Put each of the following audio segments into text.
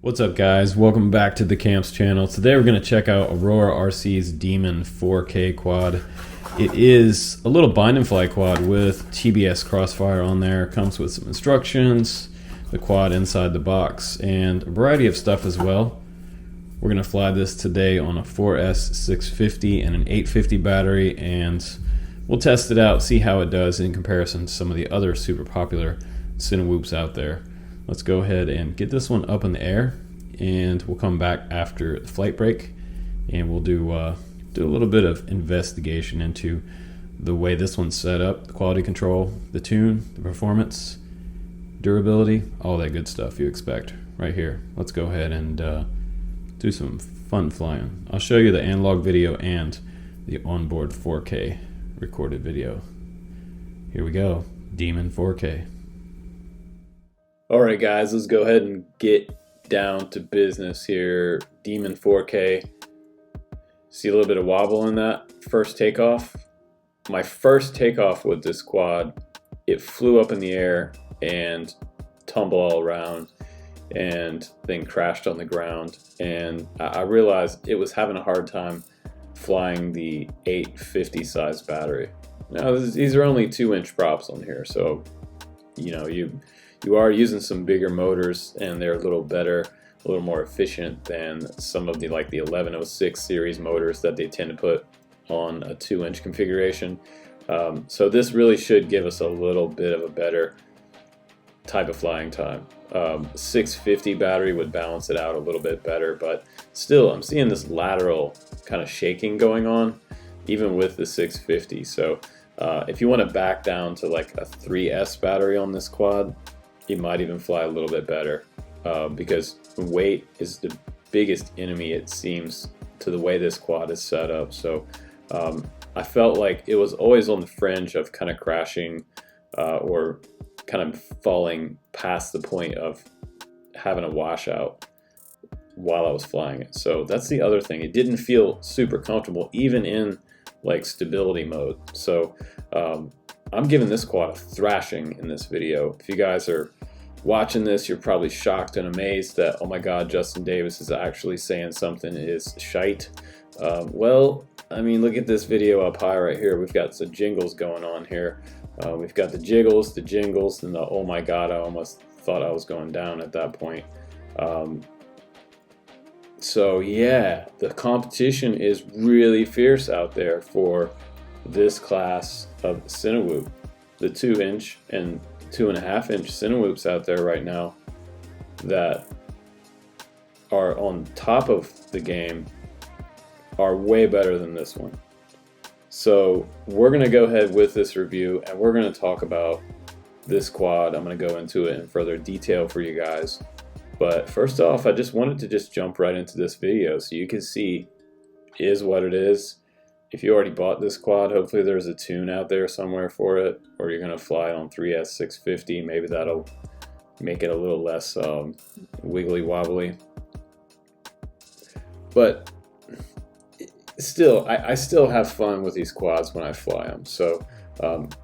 What's up, guys? Welcome back to the Camps channel. Today we're going to check out AuroraRC's Demon 4K quad. It is a little bind and fly quad with TBS crossfire on there. Comes with some instructions, the quad inside the box, and a variety of stuff as well. We're going to fly this today on a 4S 650 and an 850 battery, and we'll test it out, see how it does in comparison to some of the other super popular Cinewhoops out there. Let's go ahead and get this one up in the air, and we'll come back after the flight break, and we'll do a little bit of investigation into the way this one's set up, the quality control, the tune, the performance, durability, all that good stuff you expect right here. Let's go ahead and do some fun flying. I'll show you the analog video and the onboard 4K recorded video. Here we go, Demon 4K. Alright guys, let's go ahead and get down to business here. Demon 4K. See a little bit of wobble in that first takeoff? My first takeoff with this quad, it flew up in the air and tumbled all around and then crashed on the ground. And I realized it was having a hard time flying the 850 size battery. Now these are only 2-inch props on here, so you know, you are using some bigger motors, and they're a little better, a little more efficient than some of the 1106 series motors that they tend to put on a 2-inch configuration. So this really should give us a little bit of a better type of flying time. 650 battery would balance it out a little bit better, but still I'm seeing this lateral kind of shaking going on even with the 650. So if you want to back down to like a 3S battery on this quad, you might even fly a little bit better, because weight is the biggest enemy, it seems, to the way this quad is set up. So I felt like it was always on the fringe of kind of crashing or kind of falling past the point of having a washout while I was flying it. So that's the other thing. It didn't feel super comfortable even in like stability mode. So I'm giving this quad a thrashing in this video. If you guys are watching this, you're probably shocked and amazed that, oh my god, Justin Davis is actually saying something is shite. Well, I mean, look at this video up high right here. We've got some jingles going on here. We've got the jiggles, the jingles, and the oh my god, I almost thought I was going down at that point. So yeah, the competition is really fierce out there for this class of Cinewhoop. The 2-inch and 2.5-inch Cinewhoops out there right now that are on top of the game are way better than this one. So we're going to go ahead with this review, and we're going to talk about this quad. I'm going to go into it in further detail for you guys. But first off, I just wanted to jump right into this video so you can see is what it is. If you already bought this quad, hopefully there's a tune out there somewhere for it, or you're going to fly it on 3S 650. Maybe that'll make it a little less wiggly wobbly. But still, I still have fun with these quads when I fly them. So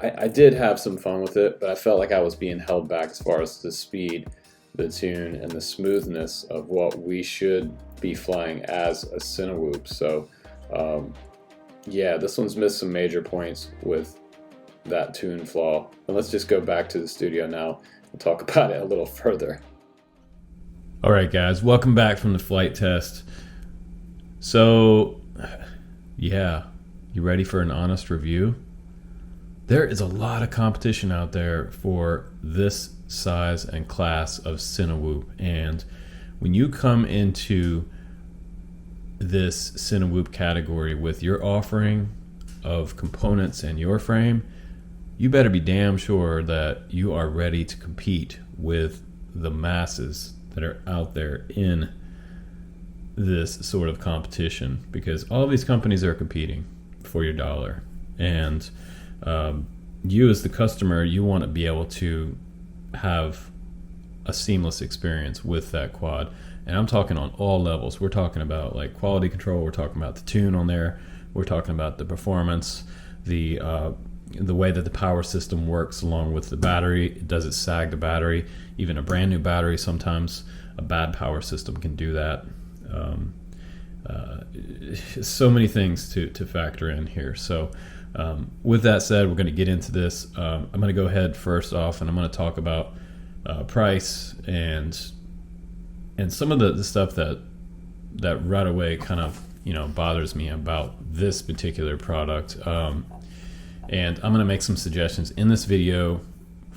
I did have some fun with it, but I felt like I was being held back as far as the speed, the tune, and the smoothness of what we should be flying as a Cinewhoop. So yeah, this one's missed some major points with that tune flaw. And let's just go back to the studio now and talk about it a little further. Alright guys, welcome back from the flight test. So yeah, you ready for an honest review? There is a lot of competition out there for this size and class of Cinewhoop, and when you come into this Cinewhoop category with your offering of components and your frame, you better be damn sure that you are ready to compete with the masses that are out there in this sort of competition, because all of these companies are competing for your dollar, and you as the customer, you want to be able to have a seamless experience with that quad. And I'm talking on all levels. We're talking about like quality control, we're talking about the tune on there, we're talking about the performance, the way that the power system works along with the battery. Does it sag the battery? Even a brand new battery sometimes a bad power system can do that. So many things to factor in here. So with that said, we're going to get into this. I'm going to go ahead first off, and I'm going to talk about price and some of the stuff that right away kind of bothers me about this particular product. And I'm going to make some suggestions in this video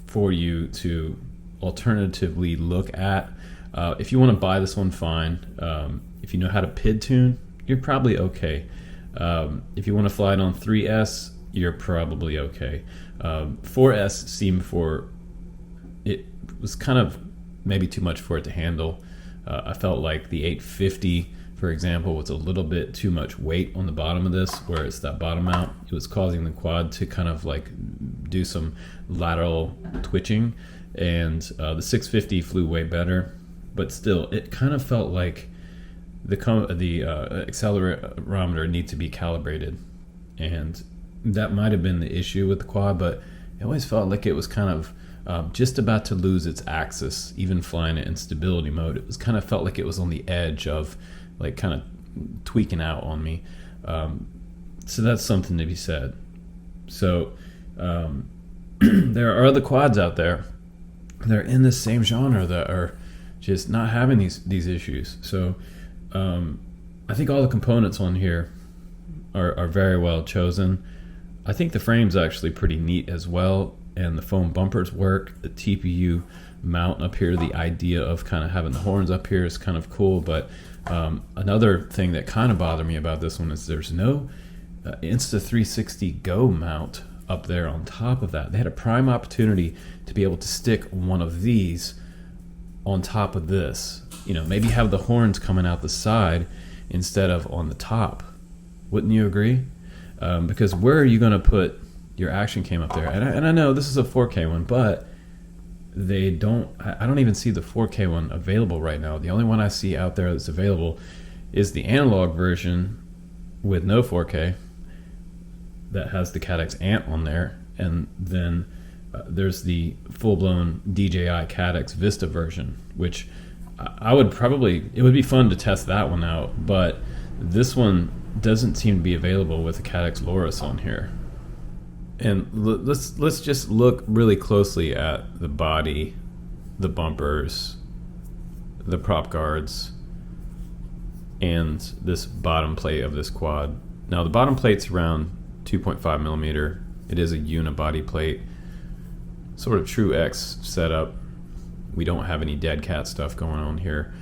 for you to alternatively look at. If you want to buy this one, fine. If you know how to PID tune, you're probably okay. If you want to fly it on 3S, you're probably okay. 4S seemed it was kind of maybe too much for it to handle. I felt like the 850, for example, was a little bit too much weight on the bottom of this, where it's that bottom mount. It was causing the quad to kind of like do some lateral twitching, and the 650 flew way better, but still, it kind of felt like the accelerometer needs to be calibrated, and that might have been the issue with the quad, but it always felt like it was kind of just about to lose its axis, even flying it in stability mode. It was kind of felt like it was on the edge of like kind of tweaking out on me. So that's something to be said. So there are other quads out there that are in this same genre that are just not having these issues. So I think all the components on here are very well chosen. I think the frame's actually pretty neat as well, and the foam bumpers work. The TPU mount up here, the idea of kind of having the horns up here is kind of cool, but another thing that kind of bothered me about this one is there's no Insta360 Go mount up there on top of that. They had a prime opportunity to be able to stick one of these on top of this. Maybe have the horns coming out the side instead of on the top. Wouldn't you agree? Because where are you going to put your action cam up there? And I know this is a 4K one, but I don't even see the 4K one available right now. The only one I see out there that's available is the analog version with no 4K that has the Cadex Ant on there, and then there's the full-blown DJI Cadex Vista version, which it would be fun to test that one out, but this one doesn't seem to be available with the Cadex Loris on here. And let's just look really closely at the body, the bumpers, the prop guards, and this bottom plate of this quad. Now the bottom plate's around 2.5 millimeter. It is a unibody plate, sort of true X setup. We don't have any dead cat stuff going on here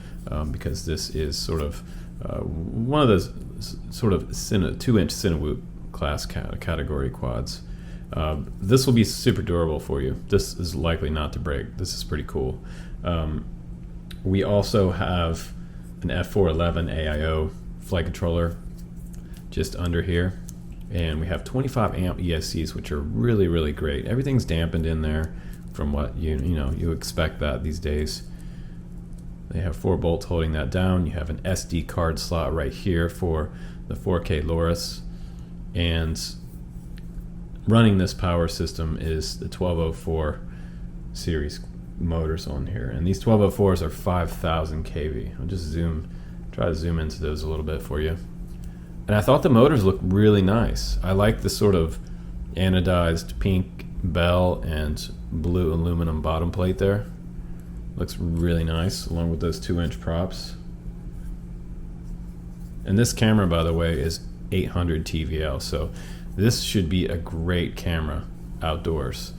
because this is sort of one of those sort of 2-inch Cinewhoop class category quads. This will be super durable for you. This is likely not to break. This is pretty cool. We also have an F411 AIO flight controller just under here, and we have 25 amp ESCs, which are really, really great. Everything's dampened in there from what you expect that these days. They have 4 bolts holding that down. You have an SD card slot right here for the 4K Loris, and running this power system is the 1204 series motors on here, and these 1204s are 5,000 kV. I'll just try to zoom into those a little bit for you. And I thought the motors looked really nice. I like the sort of anodized pink bell and blue aluminum bottom plate there. Looks really nice, along with those 2-inch props. And this camera, by the way, is 800 TVL, so this should be a great camera outdoors.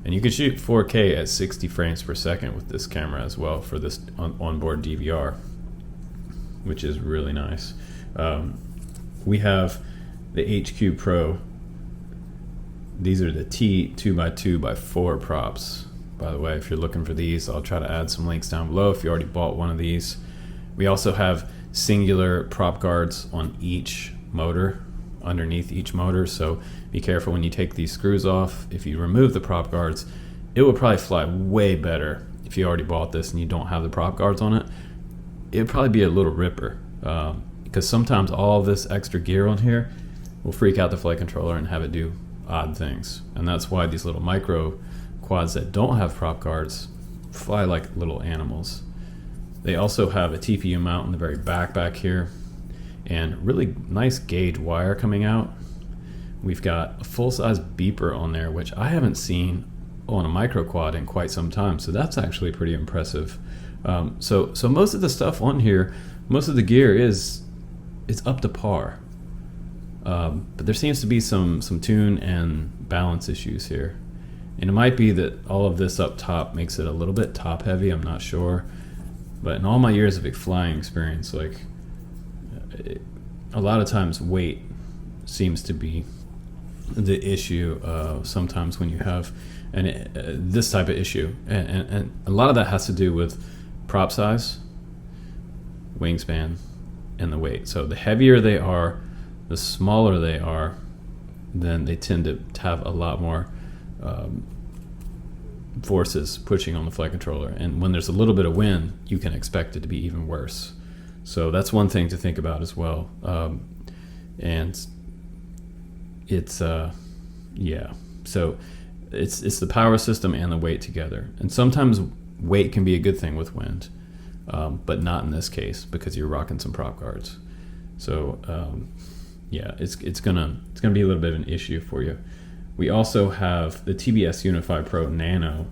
And you can shoot 4K at 60 frames per second with this camera as well for this onboard DVR, which is really nice. We have the HQ Pro. These are the T 2x2x4 props. By the way, if you're looking for these, I'll try to add some links down below if you already bought one of these. We also have singular prop guards on each motor, underneath each motor, so be careful when you take these screws off. If you remove the prop guards, it will probably fly way better. If you already bought this and you don't have the prop guards on it, it would probably be a little ripper, because sometimes all this extra gear on here will freak out the flight controller and have it do odd things. And that's why these little micro quads that don't have prop guards fly like little animals. They also have a TPU mount in the very back here, and really nice gauge wire coming out. We've got a full-size beeper on there, which I haven't seen on a micro quad in quite some time, so that's actually pretty impressive. So most of the stuff on here, most of the gear is up to par, but there seems to be some tune and balance issues here, and it might be that all of this up top makes it a little bit top heavy. I'm not sure, but in all my years of flying experience, like a lot of times weight seems to be the issue sometimes when you have this type of issue, and a lot of that has to do with prop size, wingspan, and the weight. So the heavier they are, the smaller they are, then they tend to have a lot more forces pushing on the flight controller, and when there's a little bit of wind, you can expect it to be even worse. So that's one thing to think about as well. And it's yeah, so it's the power system and the weight together, and sometimes weight can be a good thing with wind, but not in this case because you're rocking some prop guards. So yeah, it's gonna be a little bit of an issue for you. We also have the TBS Unify Pro Nano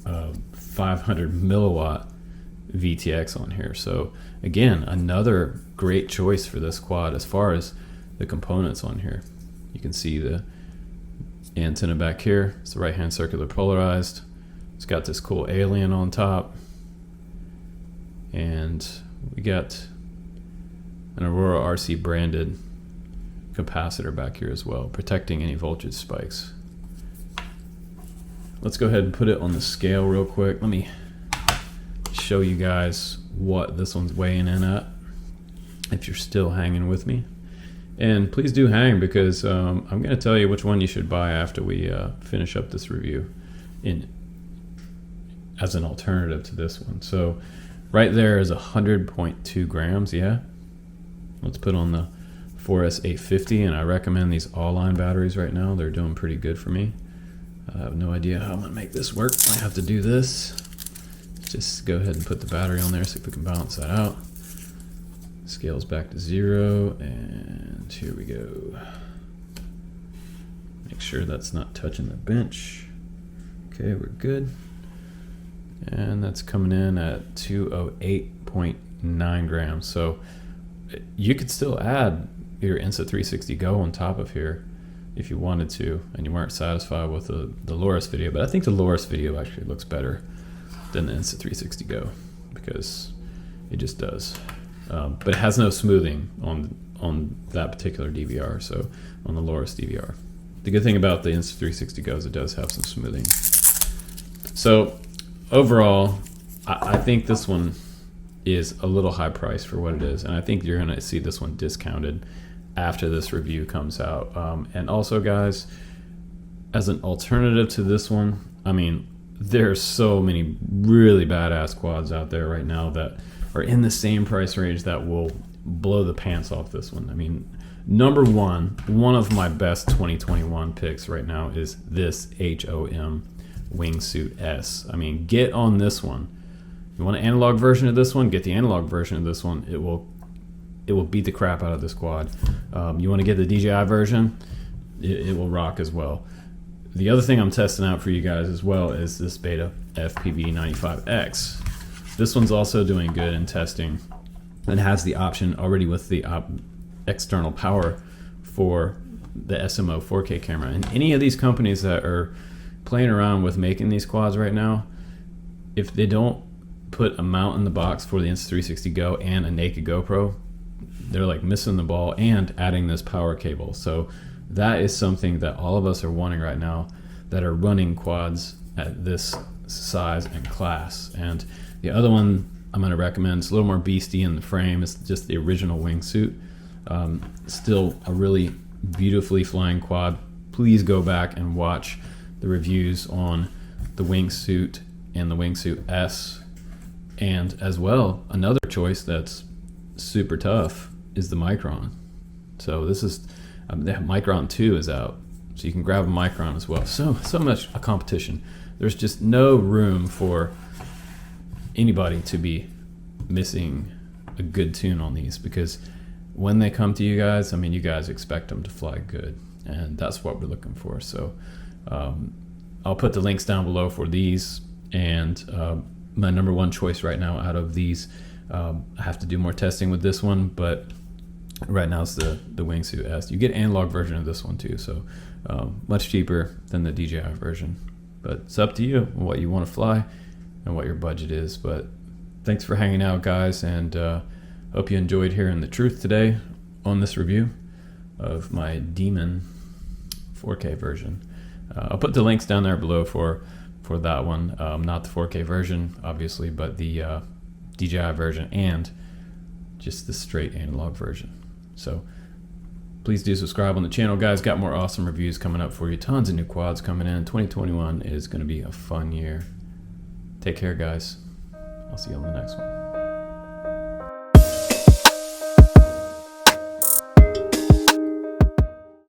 500 milliwatt VTX on here. So again, another great choice for this quad as far as the components on here. You can see the antenna back here. It's the right-hand circular polarized. It's got this cool alien on top, and we got an AuroraRC branded capacitor back here as well, protecting any voltage spikes. Let's go ahead and put it on the scale real quick. Let me show you guys what this one's weighing in at, if you're still hanging with me. And please do hang, because I'm going to tell you which one you should buy after we finish up this review as an alternative to this one. So right there is 100.2 grams, yeah? Let's put on the 4S850, and I recommend these all-line batteries right now. They're doing pretty good for me. I have no idea how I'm going to make this work. I have to do this. Just go ahead and put the battery on there, see if we can balance that out. Scales back to 0, and here we go. Make sure that's not touching the bench. Okay, we're good. And that's coming in at 208.9 grams. So you could still add your Insta360 Go on top of here if you wanted to, and you weren't satisfied with the Loris video. But I think the Loris video actually looks better than the Insta360 Go, because it just does. But it has no smoothing on that particular DVR, so on the Loris DVR. The good thing about the Insta360 Go is it does have some smoothing. So overall, I think this one is a little high priced for what it is, and I think you're going to see this one discounted after this review comes out. And also, guys, as an alternative to this one, I mean, there's so many really badass quads out there right now that are in the same price range that will blow the pants off this one. I mean, number one of my best 2021 picks right now is this HOM Wingsuit S. I mean, get on this one. You want an analog version of this one? Get the analog version of this one. It will beat the crap out of this quad. You want to get the DJI version? It will rock as well. The other thing I'm testing out for you guys as well is this Beta FPV 95X. This one's also doing good in testing and has the option already with the external power for the SMO 4K camera. And any of these companies that are playing around with making these quads right now, if they don't put a mount in the box for the Insta360 Go and a naked GoPro, they're like missing the ball and adding this power cable. So that is something that all of us are wanting right now that are running quads at this size and class. And the other one I'm going to recommend, it's a little more beastie in the frame. It's just the original wingsuit. Still a really beautifully flying quad. Please go back and watch the reviews on the wingsuit and the wingsuit S. And as well, another choice that's super tough is the Micron. So this is the Micron 2 is out, so you can grab a Micron as well. So much a competition. There's just no room for anybody to be missing a good tune on these, because when they come to you guys, I mean, you guys expect them to fly good, and that's what we're looking for. So I'll put the links down below for these, and my number one choice right now out of these, I have to do more testing with this one, but right now it's the Wingsuit S. You get an analog version of this one too, so much cheaper than the DJI version, but it's up to you what you want to fly and what your budget is. But thanks for hanging out, guys, and hope you enjoyed hearing the truth today on this review of my Demon 4K version. I'll put the links down there below for that one, not the 4K version obviously, but the DJI version and just the straight analog version. So please do subscribe on the channel, guys. Got more awesome reviews coming up for you. Tons of new quads coming in. 2021 is going to be a fun year. Take care, guys. I'll see you on the next one.